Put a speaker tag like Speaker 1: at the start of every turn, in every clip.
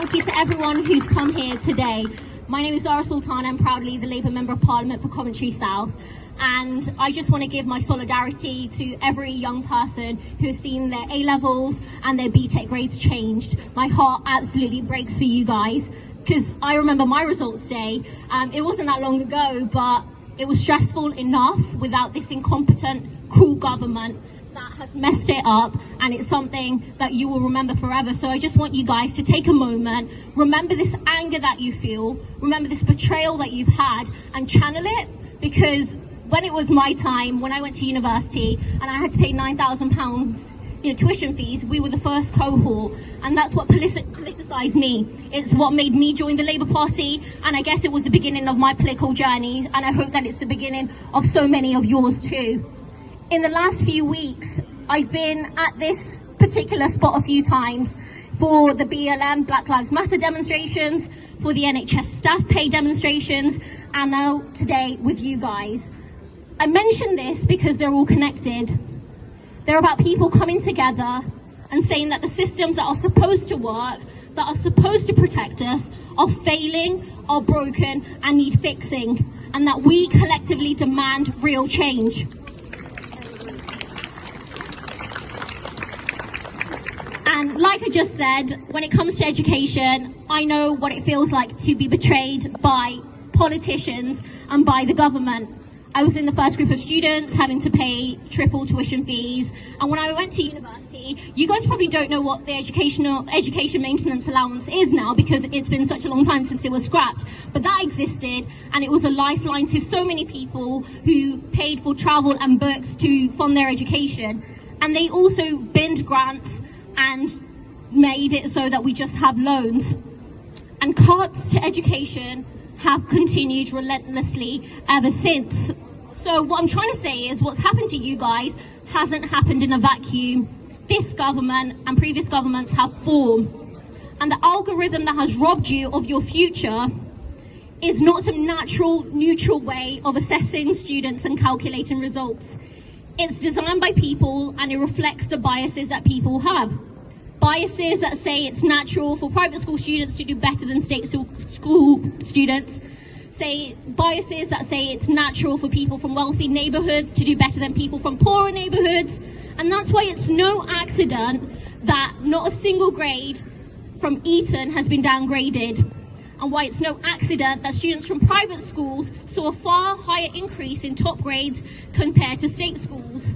Speaker 1: thank you to everyone who's come here today. My name is Zara Sultan. I'm proudly the Labour Member of Parliament for Coventry South. And I just want to give my solidarity to every young person who has seen their A-levels and their BTEC grades changed. My heart absolutely breaks for you guys, because I remember my results day. It wasn't that long ago, but it was stressful enough without this incompetent, cruel government that has messed it up, and it's something that you will remember forever. So I just want you guys to take a moment, remember this anger that you feel, remember this betrayal that you've had, and channel it, because when it was my time, when I went to university and I had to pay £9,000 tuition fees, we were the first cohort, and that's what politicised me. It's what made me join the Labour Party, and I guess it was the beginning of my political journey, and I hope that it's the beginning of so many of yours too. In the last few weeks, I've been at this particular spot a few times for the BLM, Black Lives Matter demonstrations, for the NHS staff pay demonstrations, and now today with you guys. I mention this because they're all connected. They're about people coming together and saying that the systems that are supposed to work, that are supposed to protect us, are failing, are broken, and need fixing, and that we collectively demand real change. And like I just said, when it comes to education, I know what it feels like to be betrayed by politicians and by the government. I was in the first group of students having to pay triple tuition fees, and when I went to university, you guys probably don't know what the education maintenance allowance is now, because it's been such a long time since it was scrapped, but that existed, and it was a lifeline to so many people who paid for travel and books to fund their education. And they also binned grants and made it so that we just have loans. And cuts to education have continued relentlessly ever since. So what I'm trying to say is, what's happened to you guys hasn't happened in a vacuum. This government and previous governments have formed. And the algorithm that has robbed you of your future is not some natural, neutral way of assessing students and calculating results. It's designed by people, and it reflects the biases that people have. Biases that say it's natural for private school students to do better than state school students. Biases that say it's natural for people from wealthy neighbourhoods to do better than people from poorer neighbourhoods. And that's why it's no accident that not a single grade from Eton has been downgraded. And why it's no accident that students from private schools saw a far higher increase in top grades compared to state schools.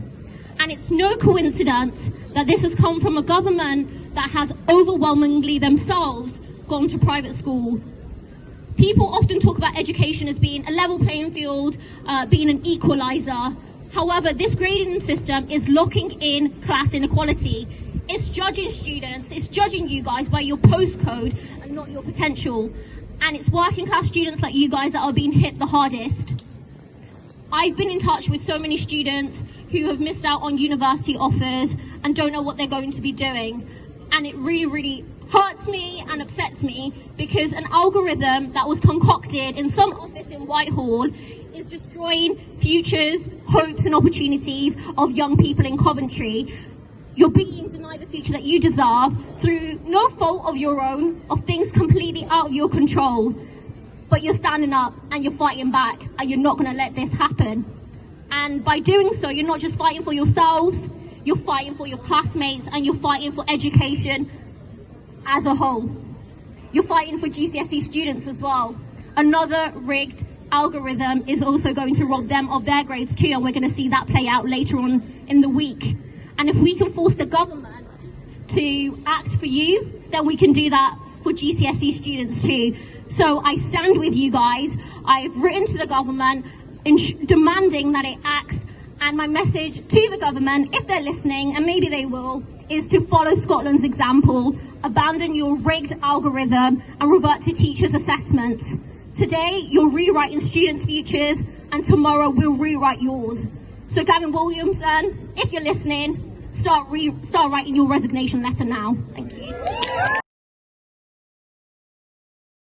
Speaker 1: And it's no coincidence that this has come from a government that has overwhelmingly themselves gone to private school. People often talk about education as being a level playing field, being an equalizer. However, this grading system is locking in class inequality. It's judging students, it's judging you guys by your postcode and not your potential. And it's working class students like you guys that are being hit the hardest. I've been in touch with so many students who have missed out on university offers and don't know what they're going to be doing. And it really, really hurts me and upsets me, because an algorithm that was concocted in some office in Whitehall is destroying futures, hopes and opportunities of young people in Coventry. You're being denied the future that you deserve through no fault of your own, of things completely out of your control. But you're standing up and you're fighting back, and you're not going to let this happen. And by doing so, you're not just fighting for yourselves, you're fighting for your classmates, and you're fighting for education as a whole. You're fighting for GCSE students as well. Another rigged algorithm is also going to rob them of their grades too, and we're going to see that play out later on in the week. And if we can force the government to act for you, then we can do that for GCSE students too. So I stand with you guys. I've written to the government demanding that it acts, and my message to the government, if they're listening, and maybe they will, is to follow Scotland's example, abandon your rigged algorithm and revert to teachers' assessments. Today, you're rewriting students' futures, and tomorrow we'll rewrite yours. So Gavin Williamson, if you're listening, start writing your resignation letter now. Thank you.